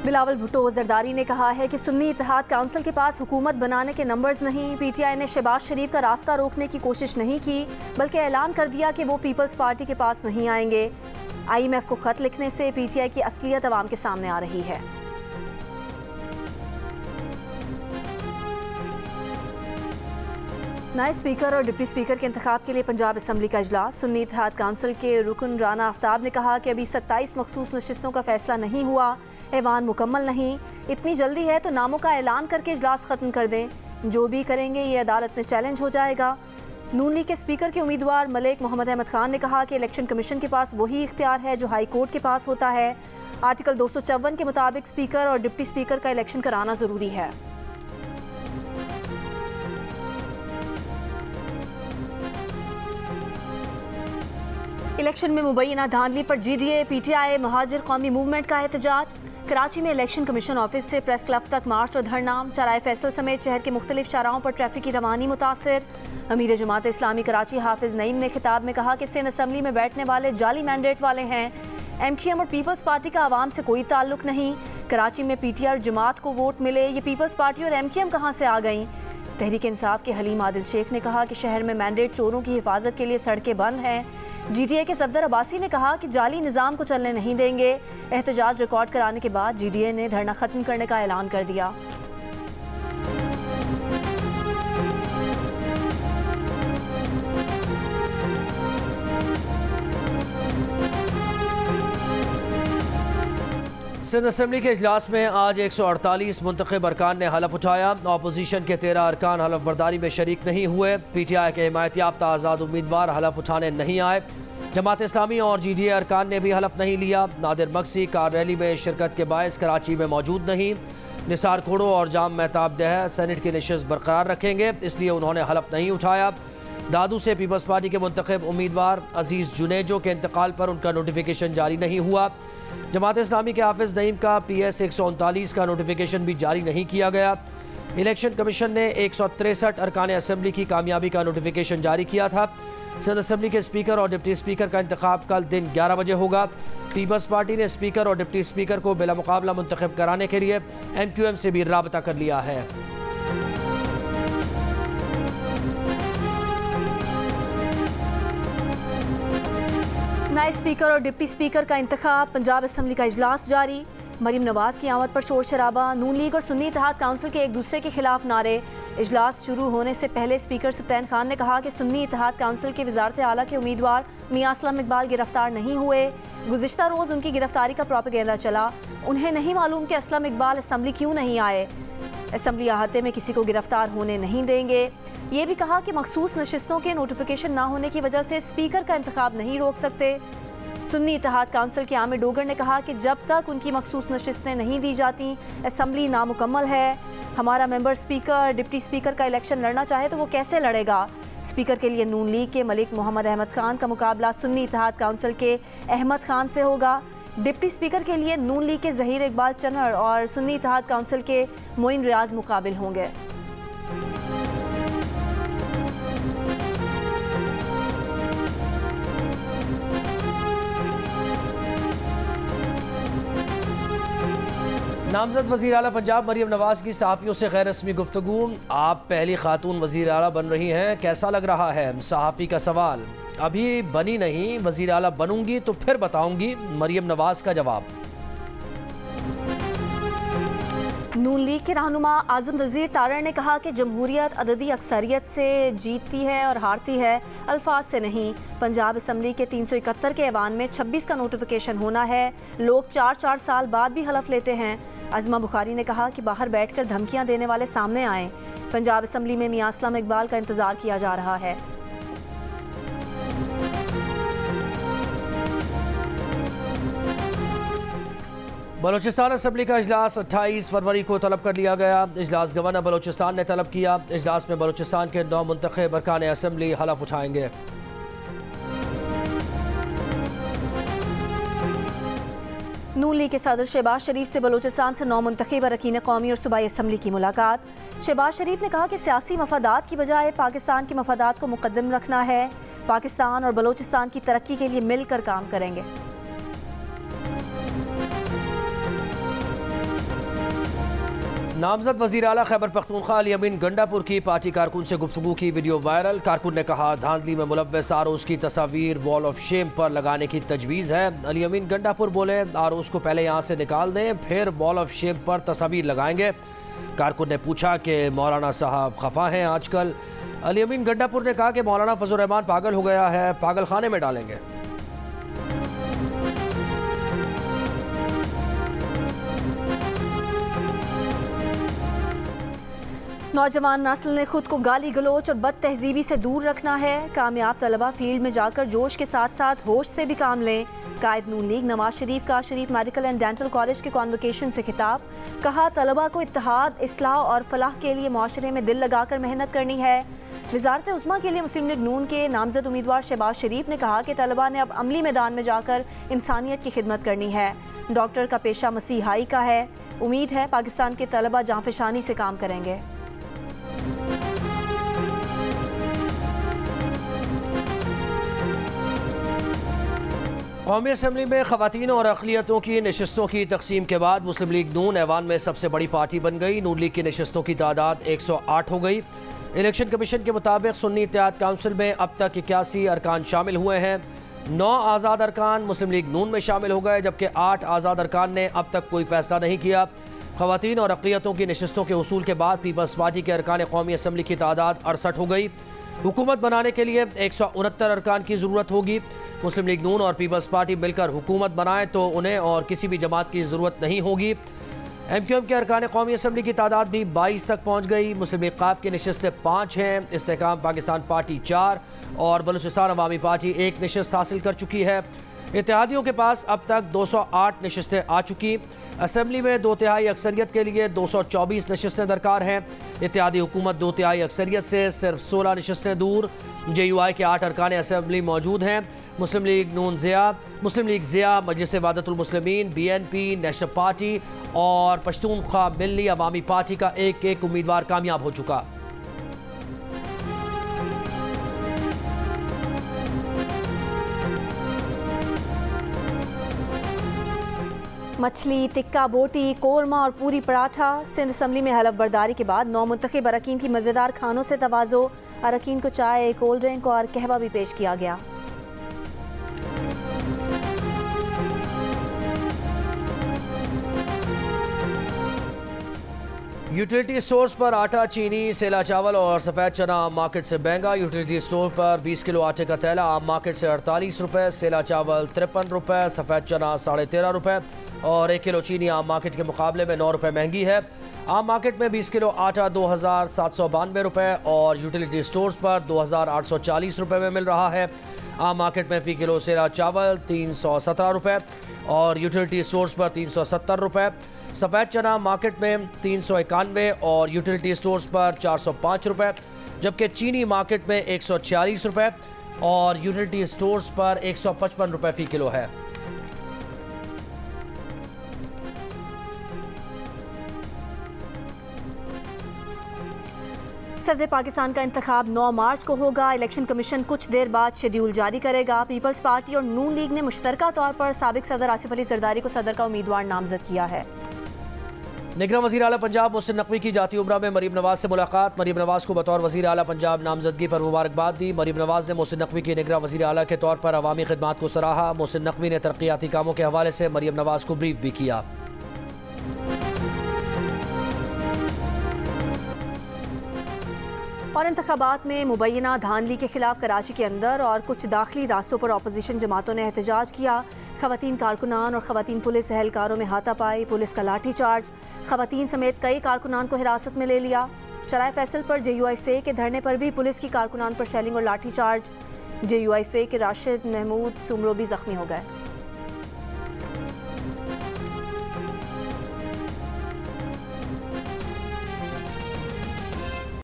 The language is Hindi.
बिलावल भुट्टो जरदारी ने कहा है कि सुन्नी इत्तेहाद काउंसिल के पास हुकूमत बनाने के नंबर्स नहीं। पीटीआई ने शहबाज शरीफ का रास्ता रोकने की कोशिश नहीं की, बल्कि ऐलान कर दिया कि वो पीपल्स पार्टी के पास नहीं आएंगे। IMF को खत लिखने से पीटीआई की असलियत अवाम के सामने आ रही है। नए स्पीकर और डिप्टी स्पीकर के इंतखाब के लिए पंजाब असम्बली का इजलास। सुन्नी इत्तेहाद काउंसिल के रुकन राना आफ्ताब ने कहा कि अभी 27 मखसूस नशिस्तों का फैसला नहीं हुआ, ऐवान मुकम्मल नहीं, इतनी जल्दी है तो नामों का ऐलान करके इजलास ख़त्म कर दें। जो भी करेंगे ये अदालत में चैलेंज हो जाएगा। नून लीग के स्पीकर के उम्मीदवार मलिक मोहम्मद अहमद खान ने कहा कि इलेक्शन कमीशन के पास वही इख्तियार है जो हाई कोर्ट के पास होता है। आर्टिकल 254 के मुताबिक स्पीकर और डिप्टी स्पीकर का इलेक्शन कराना ज़रूरी है। इलेक्शन में मुबैना धांधली पर GDA, PTI, महाजिर कौमी मूवमेंट का एहतजाज। कराची में इलेक्शन कमीशन ऑफिस से प्रेस क्लब तक मार्च और धरना। चराए फैसल समेत शहर के मुख्तलिफ शाहराहों पर ट्रैफिक की रवानी मुतासर। अमीर जमात इस्लामी कराची हाफिज नईम ने खिताब में कहा कि सिंध असम्बली में बैठने वाले जाली मैंडेट वाले हैं। MQM और पीपल्स पार्टी का आवाम से कोई ताल्लुक नहीं। कराची में PTI और जमात को वोट मिले, ये पीपल्स पार्टी और MQM कहाँ से आ गई। तहरीक इंसाफ के हलीम आदिल शेख ने कहा कि शहर में मैंडेट चोरों की हिफाजत के लिए सड़कें बंद हैं। GDA के सफदर अब्बासी ने कहा कि जाली निज़ाम को चलने नहीं देंगे। एहतजाज रिकॉर्ड कराने के बाद GDA ने धरना ख़त्म करने का ऐलान कर दिया। सिंध असम्बली के इजलास में आज 148 मुंतखब अरकान ने हलफ उठाया। अपोजिशन के 13 अरकान हलफ बर्दारी में शरीक नहीं हुए। PTI के हिमायत याफ्ता आज़ाद उम्मीदवार हलफ उठाने नहीं आए। जमात इस्लामी और GDA अरकान ने भी हलफ नहीं लिया। नादिर मक्सी कार रैली में शिरकत के बायस कराची में मौजूद नहीं। निसार खोड़ो और जाम महताब दह सेनेट की नशिस्त बरकरार रखेंगे, इसलिए उन्होंने हलफ नहीं उठाया। दादू से पीपल्स पार्टी के मुंतखब उम्मीदवार अजीज़ जुनेजो के इंतकाल पर उनका नोटिफिकेशन जारी नहीं हुआ। जमात इस्लामी के हाफिज नईम का PS 139 का नोटिफिकेशन भी जारी नहीं किया गया। इलेक्शन कमीशन ने 163 अरकान असम्बली की कामयाबी का नोटिफिकेशन जारी किया था। सिंध असम्बली के स्पीकर और डिप्टी स्पीकर का इंतखाब कल दिन 11 बजे होगा। पीपल्स पार्टी ने स्पीकर और डिप्टी स्पीकर को बिला मुकाबला मुंतखब कराने के लिए MQM से भी राबता कर लिया है। नए स्पीकर और डिप्टी स्पीकर का इंतखाब। पंजाब असम्बली का इजलास जारी। मरीम नवाज की आमद पर शोर शराबा। नून लीग और सुन्नी इत्तेहाद काउंसिल के एक दूसरे के खिलाफ नारे। इजलास शुरू होने से पहले स्पीकर सप्तान खान ने कहा कि सुन्नी इत्तेहाद काउंसिल के वजारत आला के उम्मीदवार मियां असलम इकबाल गिरफ्तार नहीं हुए। गुज़िश्ता रोज़ उनकी गिरफ्तारी का प्रोपेगेंडा चला। उन्हें नहीं मालूम कि असलम इकबाल असम्बली क्यों नहीं आए। असम्बली अहाते में किसी को गिरफ्तार होने नहीं देंगे। ये भी कहा कि मखसूस नशिस्तों के नोटिफिकेशन ना होने की वजह से स्पीकर का इंतखाब नहीं रोक सकते। सुन्नी इत्तेहाद काउंसिल के आमिर डोगर ने कहा कि जब तक उनकी मखसूस नशिस्तें नहीं दी जाती असम्बली नामुकम्मल है। हमारा मेंबर स्पीकर डिप्टी स्पीकर का इलेक्शन लड़ना चाहे तो वो कैसे लड़ेगा। स्पीकर के लिए नून लीग के मलिक मोहम्मद अहमद खान का मुकाबला सुन्नी इत्तेहाद काउंसिल के अहमद खान से होगा। डिप्टी स्पीकर के लिए नून लीग के ज़हीर इकबाल चन्नर और सुन्नी इत्तेहाद काउंसिल के मोइन रियाज मुकाबिल होंगे। नामजद वज़ीर आला पंजाब मरीम नवाज की सहाफ़ियों से गैर रस्मी गुफ्तगू। आप पहली खातून वज़ीर आला बन रही हैं, कैसा लग रहा है। सहाफ़ी का सवाल। अभी बनी नहीं, वज़ीर आला बनूंगी तो फिर बताऊंगी, मरीम नवाज का जवाब। नून लीग के रहनुमा आज़म वज़ीर तारड़ ने कहा कि जमहूरियत अददी अक्सरियत से जीतती है और हारती है, अल्फाज से नहीं। पंजाब असम्बली के 371 के ऐवान में 26 का नोटिफिकेशन होना है। लोग 4-4 साल बाद भी हलफ लेते हैं। अज़मा बुखारी ने कहा कि बाहर बैठकर धमकियां देने वाले सामने आएँ। पंजाब असम्बली में मियां असलम इकबाल का इंतज़ार किया जा रहा है। बलोचिस्तान असम्बली का इजलास 28 फरवरी को तलब कर लिया गया। इजलास गवर्नर बलोचिस्तान ने तलब किया। इजलास में बलोचिस्तान के 9 मुंतखब अरकान असम्बली हलफ उठाएंगे। नून लीग के सदर शहबाज शरीफ से बलोचिस्तान से 9 मुंतखब अरकान कौमी और सूबाई असम्बली की मुलाकात। शहबाज शरीफ ने कहा कि सियासी मफादात की बजाय पाकिस्तान के मफादात को मुकद्दम रखना है। पाकिस्तान और बलोचिस्तान की तरक्की के लिए मिलकर काम करेंगे। नामजद वज़ीर आला खैबर पख्तूनख्वा अली अमीन गंडापुर की पार्टी कारकुन से गुफ्तगू की वीडियो वायरल। कारकुन ने कहा धांधली में मुलव्वस आरोज की तस्वीर वॉल ऑफ शेम पर लगाने की तजवीज़ है। अली अमीन गंडापुर बोले आरोज को पहले यहाँ से निकाल दें, फिर वॉल ऑफ शेम पर तस्वीर लगाएंगे। कारकुन ने पूछा कि मौलाना साहब खफा हैं आजकल। अली अमीन गंडापुर ने कहा कि मौलाना फजल रहमान पागल हो गया है, पागल खाने में डालेंगे। नौजवान नस्ल ने खुद को गाली गलोच और बद तहजीबी से दूर रखना है। कामयाब तलबा फील्ड में जाकर जोश के साथ साथ होश से भी काम लें। कायद नून लीग नवाज शरीफ का शरीफ मेडिकल एंड डेंटल कॉलेज के कॉन्वोकेशन से खिताब। कहा तलबा को इत्तेहाद, इस्लाह और फलाह के लिए माशरे में दिल लगाकर मेहनत करनी है। वजारत उज़्मा के लिए मुस्लिम लीग नून के नामजद उम्मीदवार शहबाज शरीफ ने कहा कि तलबा ने अब अमली मैदान में जाकर इंसानियत की खिदमत करनी है। डॉक्टर का पेशा मसीहाई का है। उम्मीद है पाकिस्तान के तलबा जांफशानी से काम करेंगे। कौमी असम्बली में ख़वातीन और अक़लियतों की नशस्तों की तकसीम के बाद मुस्लिम लीग नून ऐवान में सबसे बड़ी पार्टी बन गई। नून लीग की नशस्तों की तादाद 108 हो गई। इलेक्शन कमीशन के मुताबिक सुन्नी इत्तेहाद काउंसिल में अब तक 81 अरकान शामिल हुए हैं। 9 आज़ाद अरकान मुस्लिम लीग नून में शामिल हो गए, जबकि 8 आज़ाद अरकान ने अब तक कोई फैसला नहीं किया। ख़वातीन और अक़लियतों की नशस्तों के उसूल के बाद पीपल्स पार्टी के अरकान कौमी असम्बली की तादाद 68 हो गई। हुकूमत बनाने के लिए 169 अरकान की ज़रूरत होगी। मुस्लिम लीग नून और पीपल्स पार्टी मिलकर हुकूमत बनाएं तो उन्हें और किसी भी जमात की ज़रूरत नहीं होगी। MQM के अरकान कौमी असम्बली की तादाद भी 22 तक पहुँच गई। मुस्लिम लीग क़ाफ की नशस्तें 5 हैं। इस्तेहकाम पाकिस्तान पार्टी 4 और बलूचिस्तान अवामी पार्टी 1 नशस्त हासिल कर चुकी है। इत्तेहादियों के पास अब तक 208 नशस्तें आ चुकी। असम्बली में 2/3 अक्सरियत के लिए 224 नशस्तें दरकार हैं। इत्तेहादी हुकूमत 2/3 अक्सरियत से सिर्फ 16 नशस्तें दूर। JUI के 8 अरकान असम्बली मौजूद हैं। मुस्लिम लीग नून ज़िया, मुस्लिम लीग ज़िया, मजलिस वहदतुल मुस्लिमीन, BNP, नेशनल पार्टी और पश्तूनख्वा मिल्ली अवामी पार्टी का एक उम्मीदवार कामयाब हो चुका। मछली, टिक्का, बोटी, कोरमा और पूरी पराठा। सिंध असम्बली में हलफ बर्दारी के बाद 9 मुंतखब अरकान की मज़ेदार खानों से तवाज़ो। अरकान को चाय, कोल्ड ड्रिंक और कहवा भी पेश किया गया। यूटिलिटी स्टोर्स पर आटा, चीनी, सेला चावल और सफ़ेद चना आम मार्केट से महंगा। यूटिलिटी स्टोर पर 20 किलो आटे का थैला आम मार्केट से 48 रुपये, सेला चावल 53 रुपये, सफ़ेद चना 13.5 रुपये और 1 किलो चीनी आम मार्केट के मुकाबले में 9 रुपये महंगी है। आम मार्केट में 20 किलो आटा 2,792 रुपये और यूटिलिटी स्टोर्स पर 2,840 रुपये में मिल रहा है। आम मार्केट में फ़ी किलो सेला चावल 317 रुपये और यूटिलिटी स्टोर्स पर 370 रुपये। सफ़ेद चना मार्केट में 391 और यूटिलिटी स्टोर्स पर 405 रुपये, जबकि चीनी मार्केट में 146 रुपये और यूटिलिटी स्टोर्स पर 155 रुपये फ़ी किलो है। सदर पाकिस्तान का इंतखाब 9 मार्च को होगा। इलेक्शन कमीशन कुछ देर बाद शेड्यूल जारी करेगा। पीपल्स पार्टी और नून लीग ने मुश्तरका तौर पर साबिक सदर आसिफ अली जरदारी को सदर का उम्मीदवार नामजद किया है। निगरान वज़ीर आला पंजाब मोहसिन नकवी की जाती उम्रा में मरीम नवाज से मुलाकात। मरीम नवाज को बतौर वज़ीर आला पंजाब नामजदगी पर मुबारकबाद दी। मरीम नवाज ने मोहसिन नकवी की निगरान वज़ीर आला के तौर पर अवामी खिदमात को सराहा। मोहसिन नकवी ने तरक्याती कामों के हवाले से मरीम नवाज को ब्रीफ भी किया। और इंतखाबात में मुबैना धांधली के खिलाफ कराची के अंदर और कुछ दाखिली रास्तों पर अपोजिशन जमातों ने एहतजाज किया। खवातीन कारकुनान और खवातीन पुलिस एहलकारों में हाथापाई, पुलिस का लाठी चार्ज। खवातीन समेत कई कारकुनान को हिरासत में ले लिया। चराए फैसल पर JUI फे के धरने पर भी पुलिस की कारकुनान पर शेलिंग और लाठी चार्ज। JUI फे के राशिद महमूद सुमरो भी जख्मी हो गए।